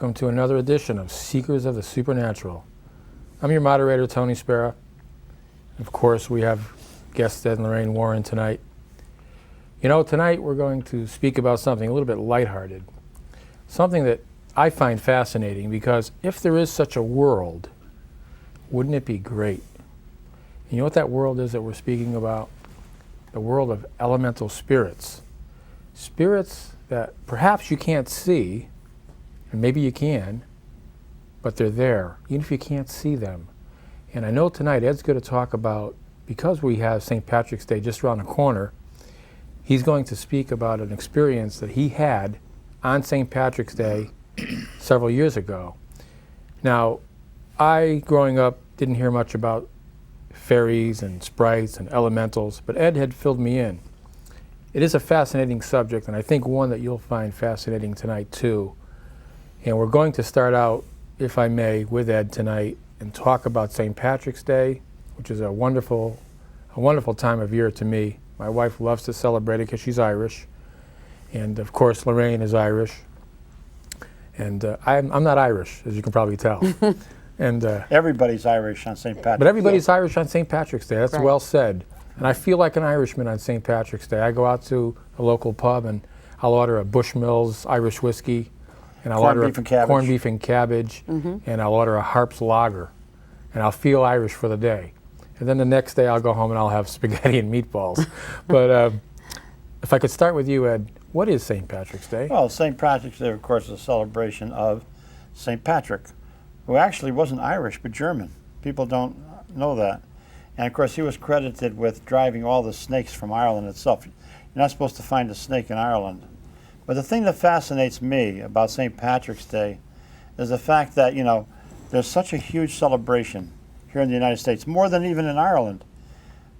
Welcome to another edition of Seekers of the Supernatural. I'm your moderator, Tony Spera. Of course, we have guest Ed and Lorraine Warren tonight. You know, tonight we're going to speak about something a little bit lighthearted, something that I find fascinating, because if there is such a world, wouldn't it be great? You know what that world is that we're speaking about? The world of elemental spirits. Spirits that perhaps you can't see, and maybe you can, but they're there, even if you can't see them. And I know tonight Ed's going to talk about, because we have St. Patrick's Day just around the corner, he's going to speak about an experience that he had on St. Patrick's Day several years ago. Now, I, growing up, didn't hear much about fairies and sprites and elementals, but Ed had filled me in. It is a fascinating subject, and I think one that you'll find fascinating tonight too. And we're going to start out, if I may, with Ed tonight and talk about St. Patrick's Day, which is a wonderful time of year to me. My wife loves to celebrate it because she's Irish. And of course, Lorraine is Irish. And I'm not Irish, as you can probably tell. And everybody's Irish on St. Patrick's Day. But everybody's Irish on St. Patrick's Day. That's right. Well said. And I feel like an Irishman on St. Patrick's Day. I go out to a local pub and I'll order a Bushmills Irish whiskey. And I'll order corned beef and cabbage, and I'll order a Harp's Lager, and I'll feel Irish for the day. And then the next day I'll go home and I'll have spaghetti and meatballs. But if I could start with you, Ed, what is St. Patrick's Day? Well, St. Patrick's Day, of course, is a celebration of St. Patrick, who actually wasn't Irish but German. People don't know that. And of course, he was credited with driving all the snakes from Ireland itself. You're not supposed to find a snake in Ireland. But the thing that fascinates me about St. Patrick's Day is the fact that, you know, there's such a huge celebration here in the United States, more than even in Ireland.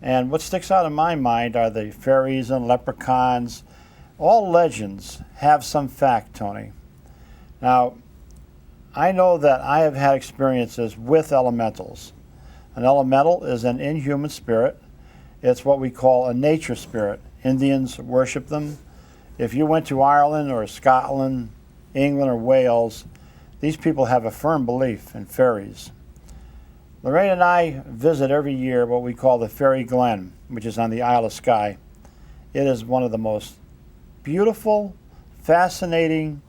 And what sticks out in my mind are the fairies and leprechauns. All legends have some fact, Tony. Now, I know that I have had experiences with elementals. An elemental is an inhuman spirit. It's what we call a nature spirit. Indians worship them. If you went to Ireland or Scotland, England or Wales, these people have a firm belief in fairies. Lorraine and I visit every year what we call the Fairy Glen, which is on the Isle of Skye. It is one of the most beautiful, fascinating,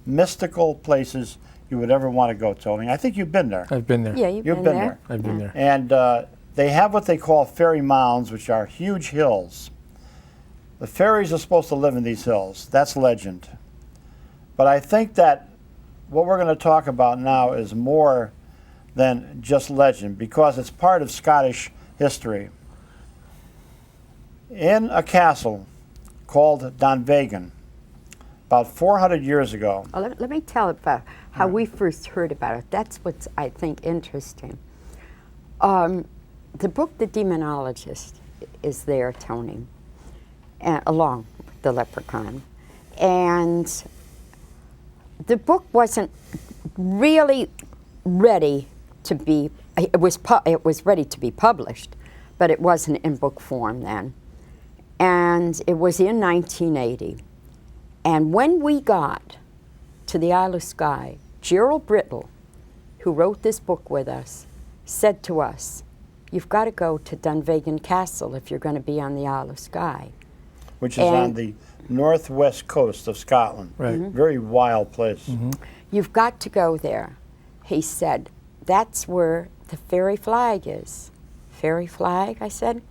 mystical places you would ever want to go, Tony. I think you've been there. I've been there. Yeah, you've been there. I've been there. And they have what they call fairy mounds, which are huge hills. The fairies are supposed to live in these hills. That's legend. But I think that what we're going to talk about now is more than just legend, because it's part of Scottish history. In a castle called Donvegan, about 400 years ago. Well, let me tell about how we first heard about it. That's what's, I think, interesting. The book, The Demonologist, is there, Tony, along with the Leprechaun. And the book wasn't really ready to be, it was ready to be published, but it wasn't in book form then. And it was in 1980. And when we got to the Isle of Skye, Gerald Brittle, who wrote this book with us, said to us, "You've got to go to Donvegan Castle if you're going to be on the Isle of Skye." Which is on the northwest coast of Scotland. Right. Very wild place. "You've got to go there." He said, "That's where the fairy flag is." "Fairy flag?" I said.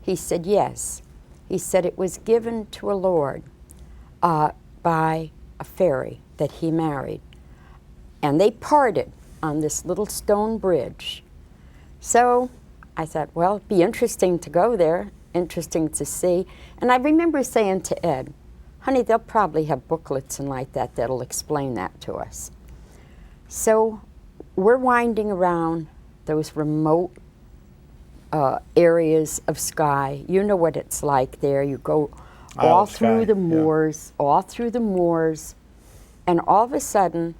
He said, "Yes." He said it was given to a lord by a fairy that he married. And they parted on this little stone bridge. So I thought, well, it'd be interesting to go there, interesting to see. And I remember saying to Ed, "Honey, they'll probably have booklets and like that that'll explain that to us." So we're winding around those remote areas of Skye. You know what it's like there. You go all through the moors, all through the moors, and all of a sudden,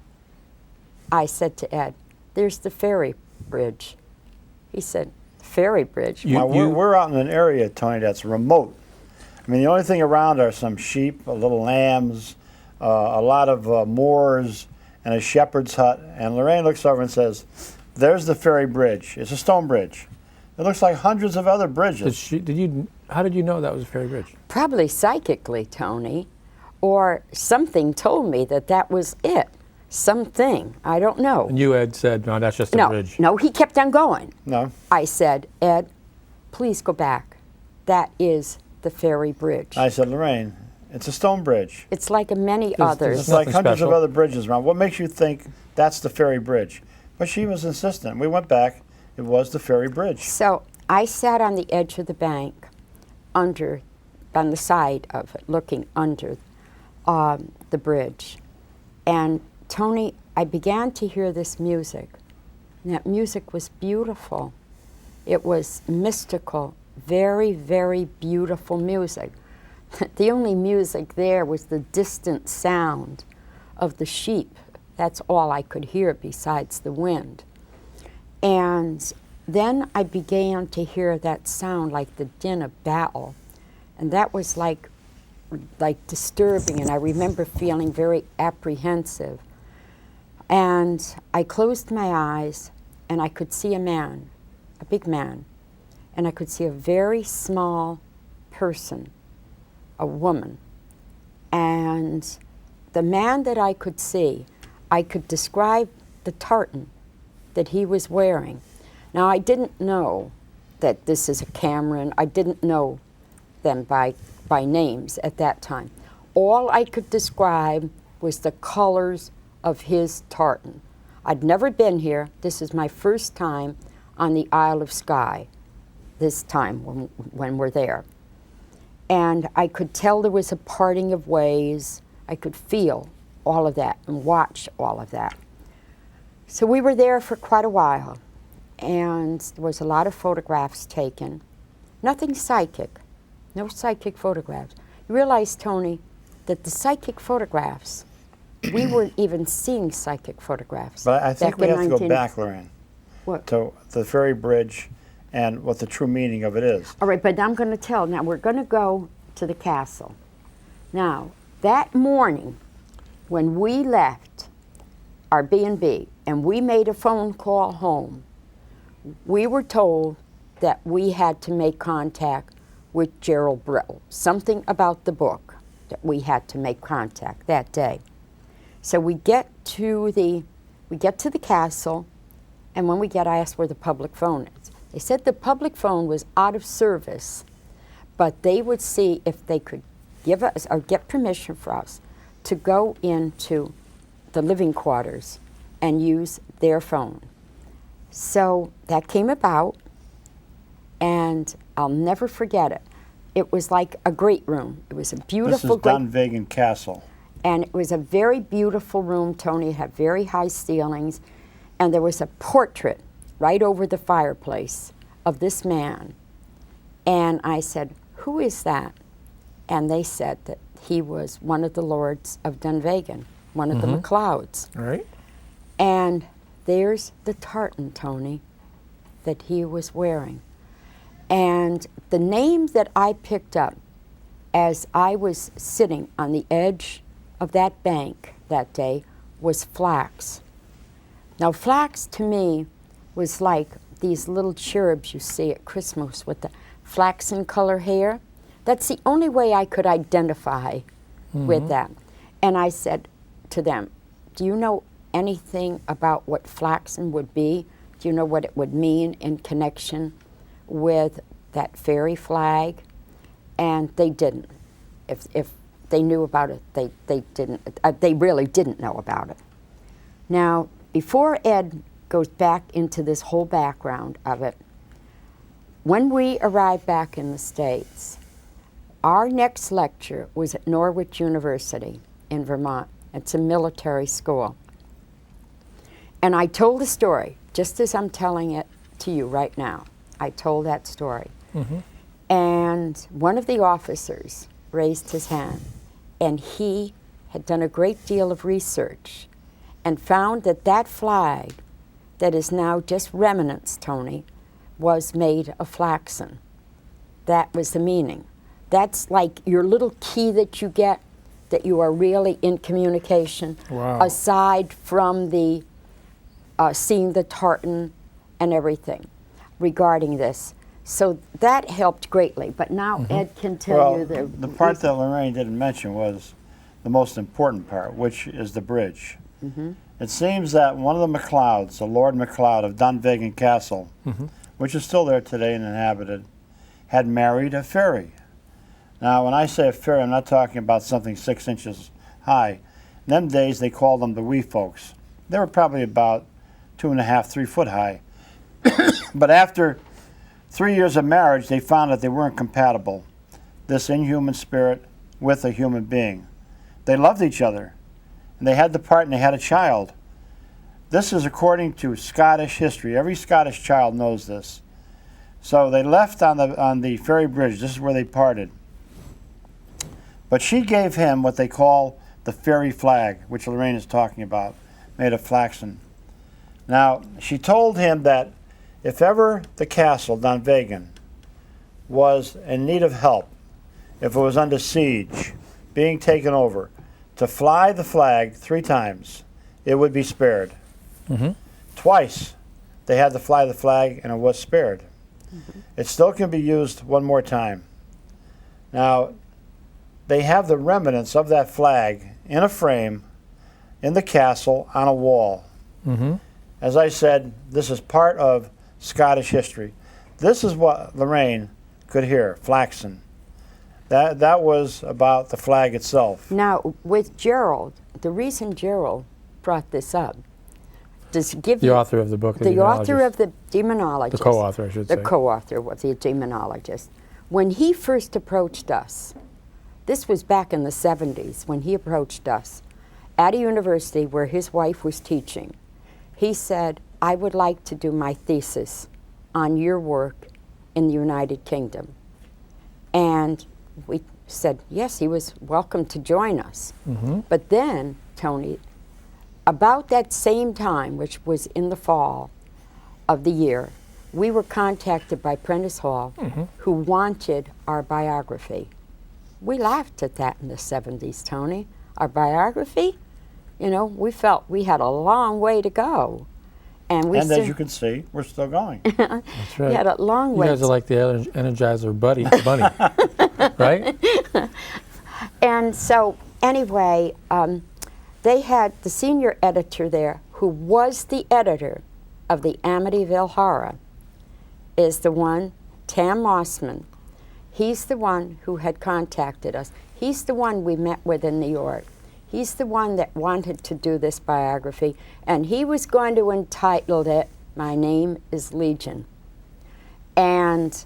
I said to Ed, "There's the ferry bridge." He said, "Ferry bridge?" We're out in an area, Tony, that's remote. I mean, the only thing around are some sheep, little lambs, a lot of moors, and a shepherd's hut. And Lorraine looks over and says, "There's the fairy bridge. It's a stone bridge. It looks like hundreds of other bridges." How did you know that was a fairy bridge? Probably psychically, Tony, or something told me that that was it. Something, I don't know. And you had said, no, that's just a bridge. No, he kept on going. No. I said, "Ed, please go back. That is the fairy bridge. I said, "Lorraine, it's a stone bridge. It's like many There's others." It's like nothing hundreds of special. other bridges around. What makes you think that's the fairy bridge?" But she was insistent. We went back. It was the fairy bridge. So I sat on the edge of the bank, on the side of it, looking under the bridge. And Tony, I began to hear this music. And that music was beautiful. It was mystical, very, very beautiful music. The only music there was the distant sound of the sheep. That's all I could hear besides the wind. And then I began to hear that sound like the din of battle. And that was like disturbing, and I remember feeling very apprehensive. And I closed my eyes, and I could see a man, a big man, and I could see a very small person, a woman. And the man that I could see, I could describe the tartan that he was wearing. Now, I didn't know that this is a Cameron. I didn't know them by names at that time. All I could describe was the colors of his tartan. I'd never been here. This is my first time on the Isle of Skye, this time when we're there. And I could tell there was a parting of ways. I could feel all of that and watch all of that. So we were there for quite a while, and there was a lot of photographs taken. Nothing psychic, no psychic photographs. You realize, Tony, that the psychic photographs, we weren't even seeing psychic photographs. But I think back we in have to go back, Lorraine, What? to the fairy bridge and what the true meaning of it is. All right, but I'm going to tell. Now, we're going to go to the castle. Now, that morning, when we left our B&B and we made a phone call home, we were told that we had to make contact with Gerald Brittle. Something about the book that we had to make contact that day. So we get to the castle, and when we get, I asked where the public phone is. They said the public phone was out of service, but they would see if they could give us or get permission for us to go into the living quarters and use their phone. So that came about, and I'll never forget it. It was like a great room. It was a beautiful, This is Donvegan Castle. and it was a very beautiful room, Tony. It had very high ceilings, and there was a portrait right over the fireplace of this man. And I said, "Who is that?" And they said that he was one of the lords of Donvegan, one of the MacLeods. All right. And there's the tartan, Tony, that he was wearing. And the name that I picked up as I was sitting on the edge of that bank that day was Flax. Now, Flax to me was like these little cherubs you see at Christmas with the flaxen color hair. That's the only way I could identify with that. And I said to them, "Do you know anything about what flaxen would be? Do you know what it would mean in connection with that fairy flag?" And they didn't. If they knew about it, they didn't. They really didn't know about it. Now, before Ed goes back into this whole background of it, when we arrived back in the States, our next lecture was at Norwich University in Vermont. It's a military school. And I told the story, just as I'm telling it to you right now. I told that story. And one of the officers raised his hand, and he had done a great deal of research and found that that flag that is now just remnants, Tony, was made of flaxen. That was the meaning. That's like your little key that you get that you are really in communication, Wow. aside from the seeing the tartan and everything regarding this. So that helped greatly. But now Ed can tell you the part that Lorraine didn't mention was the most important part, which is the bridge. It seems that one of the MacLeods, the Lord MacLeod of Donvegan Castle, which is still there today and inhabited, had married a fairy. Now, when I say a fairy, I'm not talking about something 6 inches high. In them days, they called them the wee folks. They were probably about 2.5, 3 foot high. But after 3 years of marriage, they found that they weren't compatible, this inhuman spirit with a human being. They loved each other, and they had to part, and they had a child. This is according to Scottish history. Every Scottish child knows this. So they left on the ferry bridge. This is where they parted. But she gave him what they call the fairy flag, which Lorraine is talking about, made of flaxen. Now, she told him that if ever the castle, Donvegan, was in need of help, if it was under siege, being taken over, to fly the flag 3 times, it would be spared. Twice they had to fly the flag and it was spared. It still can be used one more time. Now, they have the remnants of that flag in a frame in the castle on a wall. As I said, this is part of Scottish history. This is what Lorraine could hear, flaxen. That was about the flag itself. Now, with Gerald, the reason Gerald brought this up, does give The you, author of the book, the author of the Demonologist, the co-author, I should say. the co-author was the Demonologist. When he first approached us, this was back in the 70s, when he approached us at a university where his wife was teaching. He said, I would like to do my thesis on your work in the United Kingdom. And we said, yes, he was welcome to join us. But then, Tony, about that same time, which was in the fall of the year, we were contacted by Prentice Hall, who wanted our biography. We laughed at that in the 70s, Tony. Our biography? You know, we felt we had a long way to go. And as you can see, we're still going. That's right. we had a long You way. guys are like the Energizer bunny, right? And so, anyway, they had the senior editor there, who was the editor of the Amityville Horror, is the one, Tam Mossman. He's the one who had contacted us. He's the one we met with in New York. He's the one that wanted to do this biography, and he was going to entitle it, My Name is Legion. And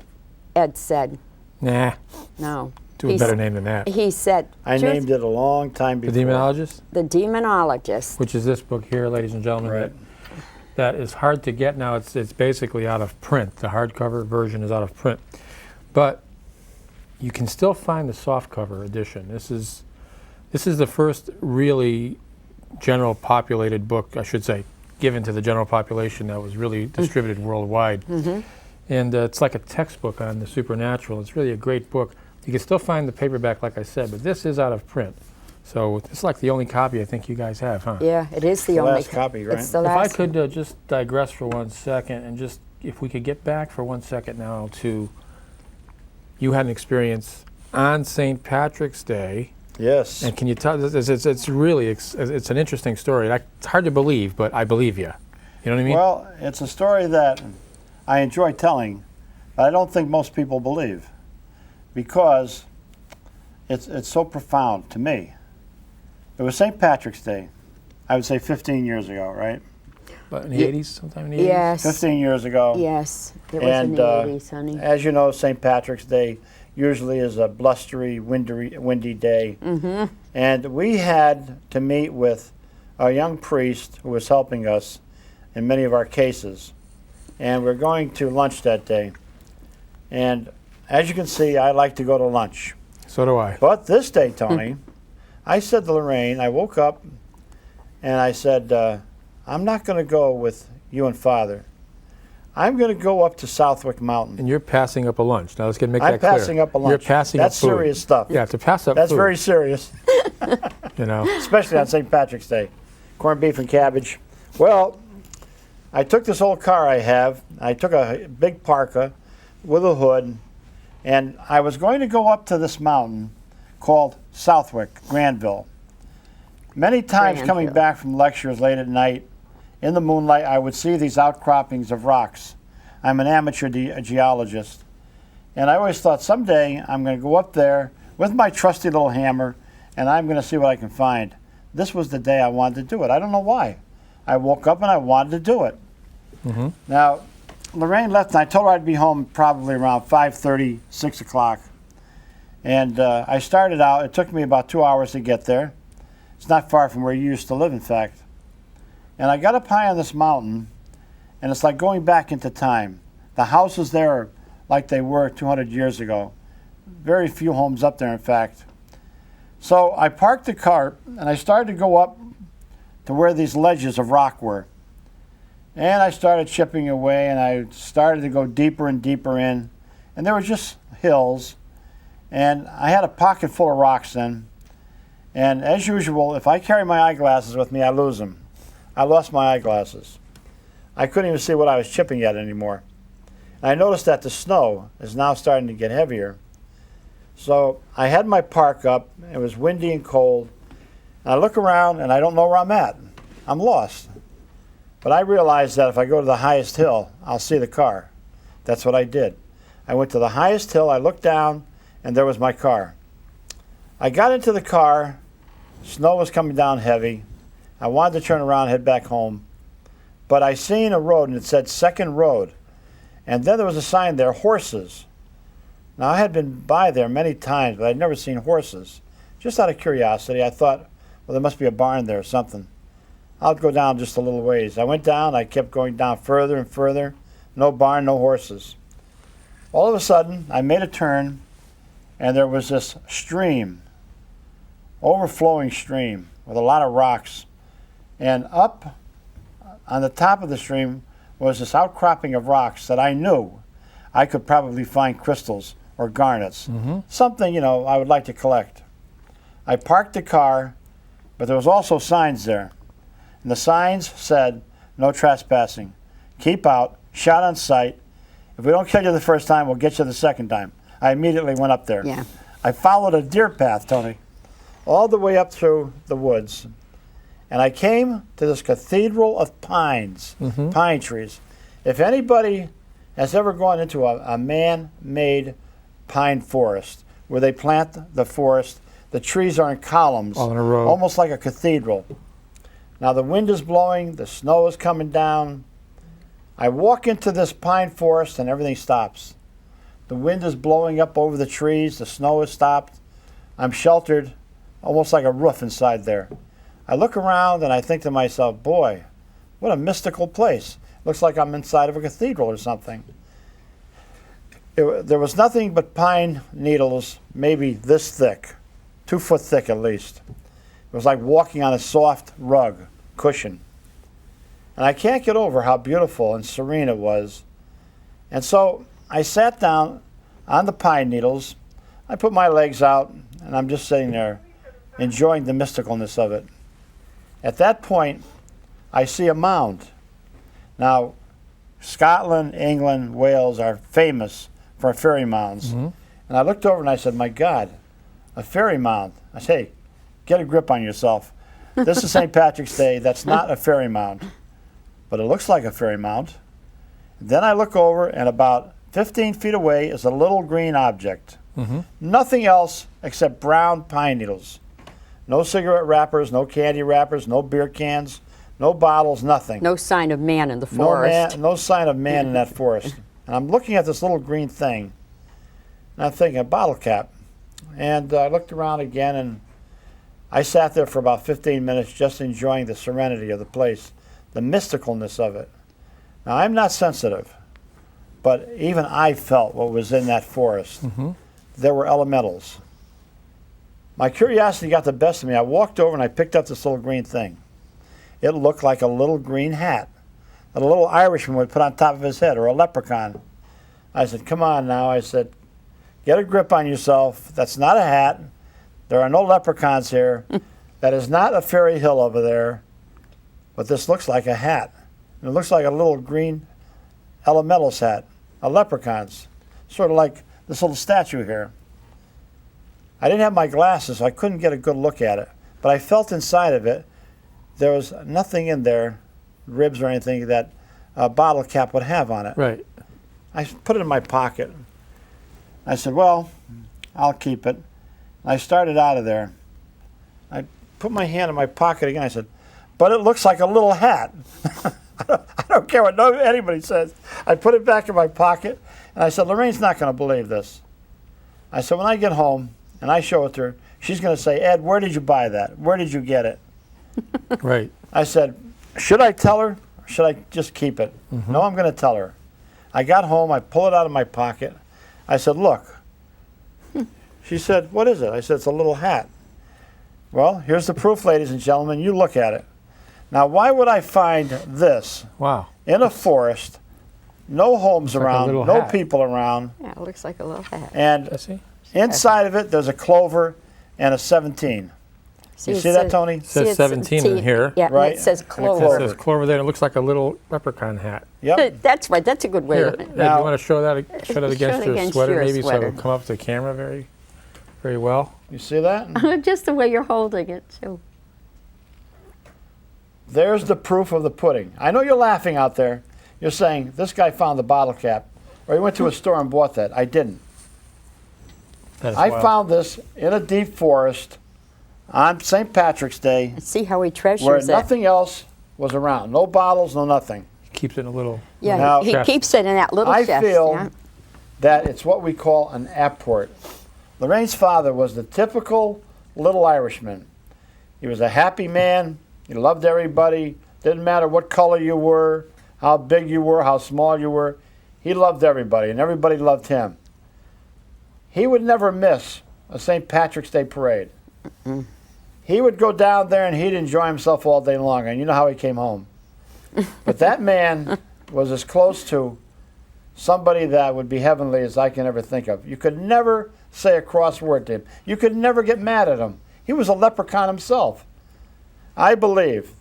Ed said, Nah, no. do a better name than that. He said, I named it a long time The before. Demonologist, The Demonologist. which is this book here, ladies and gentlemen. Right. That is hard to get now. It's basically out of print. The hardcover version is out of print. But you can still find the softcover edition. This is the first really general populated book, I should say, given to the general population that was really distributed worldwide. And it's like a textbook on the supernatural. It's really a great book. You can still find the paperback, like I said, but this is out of print. So it's like the only copy I think you guys have, huh? Yeah, it is the The only last copy, right? It's the If I last. could just digress for 1 second, and just if we could get back for 1 second now to, you had an experience on St. Patrick's Day. Yes. And can you tell? It's really it's an interesting story. It's hard to believe, but I believe you. You know what I mean? Well, it's a story that I enjoy telling, but I don't think most people believe, because it's so profound to me. It was St. Patrick's Day, I would say 15 years ago, right? But in the 80s, sometime in the 80s. Yes. 15 years ago. Yes, it was in And the 80s, honey. as you know, St. Patrick's Day usually is a blustery, windy day. And we had to meet with a young priest who was helping us in many of our cases. And we're going to lunch that day. And as you can see, I like to go to lunch. So do I. But this day, Tony, I said to Lorraine, I woke up and I said, I'm not going to go with you and Father. I'm going to go up to Southwick Mountain. And you're passing up a lunch. Now let's make I'm that clear. passing up a lunch. You're passing That's up food. serious stuff. Yeah, to pass up That's food. very serious, You know. especially on St. Patrick's Day. Corned beef and cabbage. Well, I took this old car I have. I took a big parka with a hood, and I was going to go up to this mountain called Southwick, Granville. Many times coming Granville. back from lectures late at night, in the moonlight, I would see these outcroppings of rocks. I'm an amateur geologist, and I always thought someday I'm going to go up there with my trusty little hammer, and I'm going to see what I can find. This was the day I wanted to do it. I don't know why. I woke up and I wanted to do it. Mm-hmm. Now, Lorraine left, and I told her I'd be home probably around 5:30, 6 o'clock. And I started out. It took me about 2 hours to get there. It's not far from where you used to live, in fact. And I got up high on this mountain, and it's like going back into time. The houses there are like they were 200 years ago. Very few homes up there, in fact. So I parked the cart, and I started to go up to where these ledges of rock were. And I started chipping away, and I started to go deeper and deeper in. And there were just hills. And I had a pocket full of rocks then. And as usual, if I carry my eyeglasses with me, I lose them. I lost my eyeglasses. I couldn't even see what I was chipping at anymore. And I noticed that the snow is now starting to get heavier. So I had my park up. It was windy and cold. And I look around, and I don't know where I'm at. I'm lost. But I realized that if I go to the highest hill, I'll see the car. That's what I did. I went to the highest hill, I looked down, and there was my car. I got into the car. Snow was coming down heavy. I wanted to turn around and head back home. But I seen a road, and it said Second Road. And then there was a sign there, horses. Now, I had been by there many times, but I'd never seen horses. Just out of curiosity, I thought, well, there must be a barn there or something. I'll go down just a little ways. I went down. I kept going down further and further. No barn, no horses. All of a sudden, I made a turn, and there was this stream, overflowing stream with a lot of rocks. And up on the top of the stream was this outcropping of rocks that I knew I could probably find crystals or garnets. Mm-hmm. Something, I would like to collect. I parked the car, but there was also signs there. And the signs said, no trespassing. Keep out, shot on sight. If we don't kill you the first time, we'll get you the second time. I immediately went up there. Yeah. I followed a deer path, Tony, all the way up through the woods. And I came to this cathedral of pines, Mm-hmm. pine trees. If anybody has ever gone into a man-made pine forest, where they plant the forest, the trees are in columns, All in a row. almost like a cathedral. Now the wind is blowing, the snow is coming down. I walk into this pine forest and everything stops. The wind is blowing up over the trees, the snow has stopped. I'm sheltered, almost like a roof inside there. I look around and I think to myself, boy, what a mystical place. Looks like I'm inside of a cathedral or something. There was nothing but pine needles, maybe this thick, 2 foot thick at least. It was like walking on a soft rug, cushion. And I can't get over how beautiful and serene it was. And so I sat down on the pine needles. I put my legs out, and I'm just sitting there enjoying the mysticalness of it. At that point, I see a mound. Now, Scotland, England, Wales are famous for fairy mounds. Mm-hmm. And I looked over and I said, my God, a fairy mound. I said, hey, get a grip on yourself. This is St. Patrick's Day. That's not a fairy mound. But it looks like a fairy mound. Then I look over, and about 15 feet away is a little green object. Mm-hmm. Nothing else except brown pine needles. No cigarette wrappers, no candy wrappers, no beer cans, no bottles, nothing. No sign of man in the forest. No sign of man in that forest. And I'm looking at this little green thing, and I'm thinking, a bottle cap. And I looked around again, and I sat there for about 15 minutes just enjoying the serenity of the place, the mysticalness of it. Now, I'm not sensitive, but even I felt what was in that forest. Mm-hmm. There were elementals. My curiosity got the best of me. I walked over and I picked up this little green thing. It looked like a little green hat. that a little Irishman would put on top of his head, or a leprechaun. I said, come on now. I said, get a grip on yourself. That's not a hat. There are no leprechauns here. That is not a fairy hill over there. But this looks like a hat. It looks like a little green elemental's hat, a leprechaun's. Sort of like this little statue here. I didn't have my glasses, so I couldn't get a good look at it. But I felt inside of it, there was nothing in there, ribs or anything, that a bottle cap would have on it. Right. I put it in my pocket. I said, well, I'll keep it. I started out of there. I put my hand in my pocket again. I said, but it looks like a little hat. I don't care what anybody says. I put it back in my pocket, and I said, Lorraine's not going to believe this. I said, when I get home and I show it to her, she's going to say, Ed, where did you buy that? Where did you get it? Right. I said, should I tell her, or should I just keep it? No, I'm going to tell her. I got home, I pull it out of my pocket. I said, look. She said, what is it? I said, it's a little hat. Well, here's the proof, ladies and gentlemen. You look at it. Now, why would I find this Wow. in a forest, no homes Looks like a around, little no hat. people around, Yeah, it looks like a little hat. and Does he? inside of it there's a clover and a 17. You it see that, says- Tony? It says it's 17 in here. Yeah, Right. and it says And clover. it says clover there, and it looks like a little leprechaun hat. Yep. That's right. That's a good way Here, of Ed, it. Now- you want to show that Show it against your against sweater, your maybe, so sweater. it'll come up to the camera very well. You see that? Just the way you're holding it. So. There's the proof of the pudding. I know you're laughing out there. You're saying, this guy found the bottle cap, or he went to a store and bought that. I didn't. That is I wild. found this in a deep forest on St. Patrick's Day, See how he where treasures it. nothing else was around. No bottles, no nothing. He keeps it in a little. Yeah, Now- he Chest. keeps it in that little I chest. feel yeah. that it's what we call an apport. Lorraine's father was the typical little Irishman. He was a happy man. He loved everybody. Didn't matter what color you were, how big you were, how small you were. He loved everybody, and everybody loved him. He would never miss a St. Patrick's Day parade. He would go down there and he'd enjoy himself all day long, and you know how he came home. But that man was as close to somebody that would be heavenly as I can ever think of. You could never say a cross word to him. You could never get mad at him. He was a leprechaun himself. I believe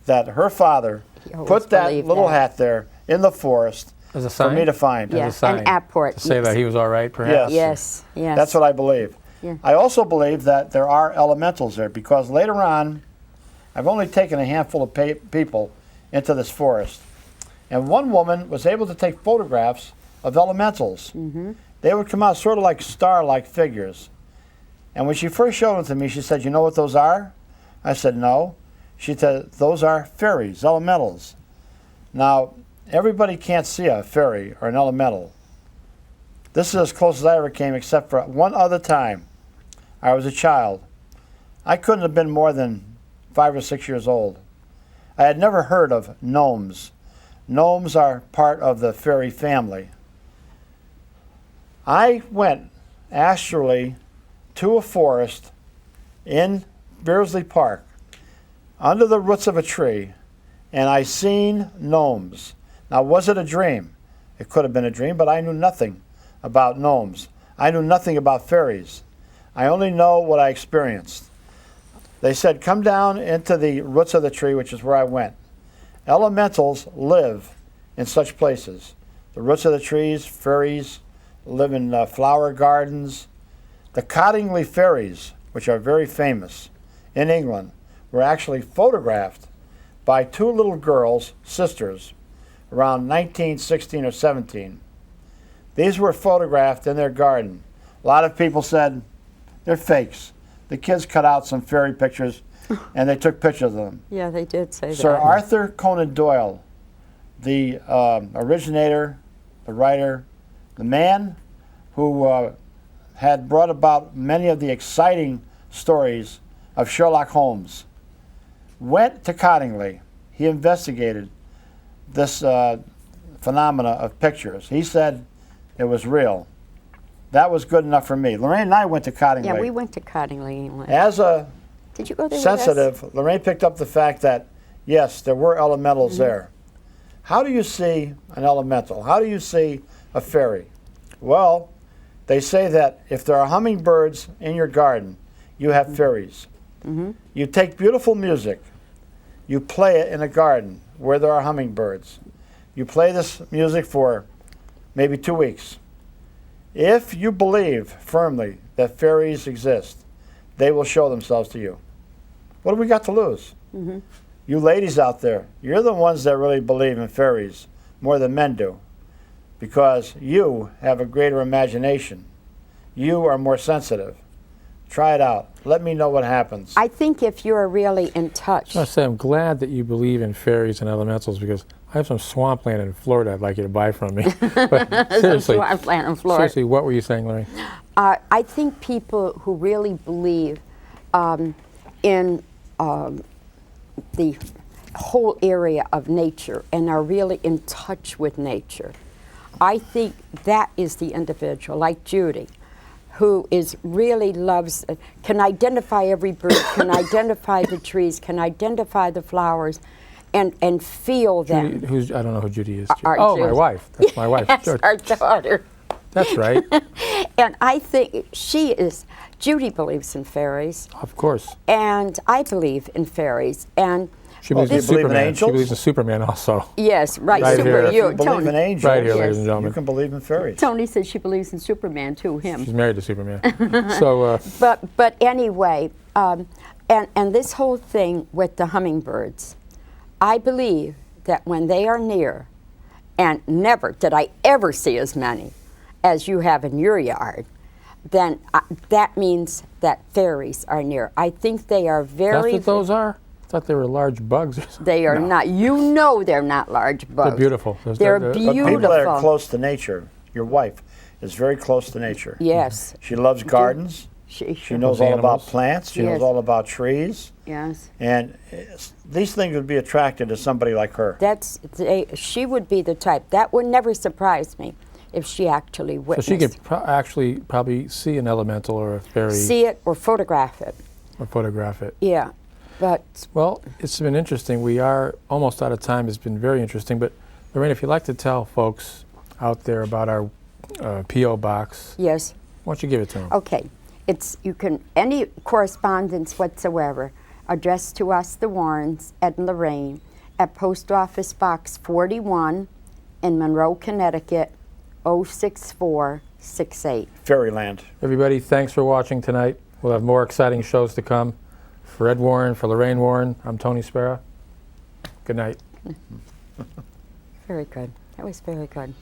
that her father He always put that believed little that. hat there in the forest As a for sign? me to find. Yeah. As a sign an apport, to say yes. that he was all right, perhaps? Yes. Yes, yes. That's what I believe. Yeah. I also believe that there are elementals there, because later on, I've only taken a handful of people into this forest. And one woman was able to take photographs of elementals. They would come out sort of like star-like figures. And when she first showed them to me, she said, you know what those are? I said, no. She said, those are fairies, elementals. Now, everybody can't see a fairy or an elemental. This is as close as I ever came, except for one other time. I was a child. I couldn't have been more than 5 or 6 years old. I had never heard of gnomes. Gnomes are part of the fairy family. I went astrally to a forest in Beardsley Park, under the roots of a tree, and I seen gnomes. Now, was it a dream? It could have been a dream, but I knew nothing about gnomes. I knew nothing about fairies. I only know what I experienced. They said, come down into the roots of the tree, which is where I went. Elementals live in such places. The roots of the trees, fairies live in flower gardens. The Cottingley fairies, which are very famous in England, were actually photographed by 2 little girls, sisters, around 1916 or 17. These were photographed in their garden. A lot of people said they're fakes. The kids cut out some fairy pictures and they took pictures of them. Yeah, they did say Sir that. Arthur Conan Doyle, the originator, the writer, the man who had brought about many of the exciting stories of Sherlock Holmes, went to Cottingley. He investigated this phenomena of pictures. He said it was real. That was good enough for me. Lorraine and I went to Cottingley. Yeah, we went to Cottingley, England. As a Did you go there with us? sensitive, Lorraine picked up the fact that, yes, there were elementals there. how do you see an elemental? How do you see a fairy? Well, they say that if there are hummingbirds in your garden, you have fairies. You take beautiful music, you play it in a garden where there are hummingbirds. You play this music for maybe 2 weeks. If you believe firmly that fairies exist, they will show themselves to you. What have we got to lose? You ladies out there, you're the ones that really believe in fairies more than men do, because you have a greater imagination. You are more sensitive. Try it out. Let me know what happens. I think if you're really in touch. I say I'm glad that you believe in fairies and elementals, because I have some swampland in Florida I'd like you to buy from me. But seriously, Swampland in Florida. seriously, what were you saying, Lorraine? I think people who really believe in the whole area of nature and are really in touch with nature, I think that is the individual, like Judy, who is really loves, can identify every bird, can identify the trees, can identify the flowers, and feel them. Judy, I don't know who Judy is. Our Oh, my Judy. wife. That's my wife. That's Sure. our daughter. That's right. And I think Judy believes in fairies, Of course. and I believe in fairies, and She believes do in you believe in Superman. She angels? believes in Superman also. yes, right, Right super, here. If you believe Tony. in angels, Right here, Yes. ladies and you gentlemen. can believe in fairies. Tony says she believes in Superman too, him. She's married to Superman. So, But anyway, and this whole thing with the hummingbirds, I believe that when they are near, and never did I ever see as many as you have in your yard, then that means that fairies are near. I think they are that's very. what those are? I thought they were large bugs or something. They are not. You know they're not large bugs. They're beautiful. They're But people that beautiful. are close to nature, your wife is very close to nature. Yes. She loves gardens. She knows all about Animals. plants. She knows Yes. all about trees. Yes. And these things would be attracted to somebody like her. She would be the type. That would never surprise me if she actually So witnessed. she could actually probably see an elemental or a fairy see it or photograph it. or photograph it. Yeah. But Well, it's been interesting. We are almost out of time. It's been very interesting. But, Lorraine, if you'd like to tell folks out there about our P.O. box, yes. why don't you give it to them? Okay. Any correspondence whatsoever addressed to us, the Warrens, Ed and Lorraine, at Post Office Box 41 in Monroe, Connecticut, 06468. Fairyland. Everybody, thanks for watching tonight. We'll have more exciting shows to come. For Ed Warren, for Lorraine Warren, I'm Tony Sparrow. Good night. Very good. That was very good.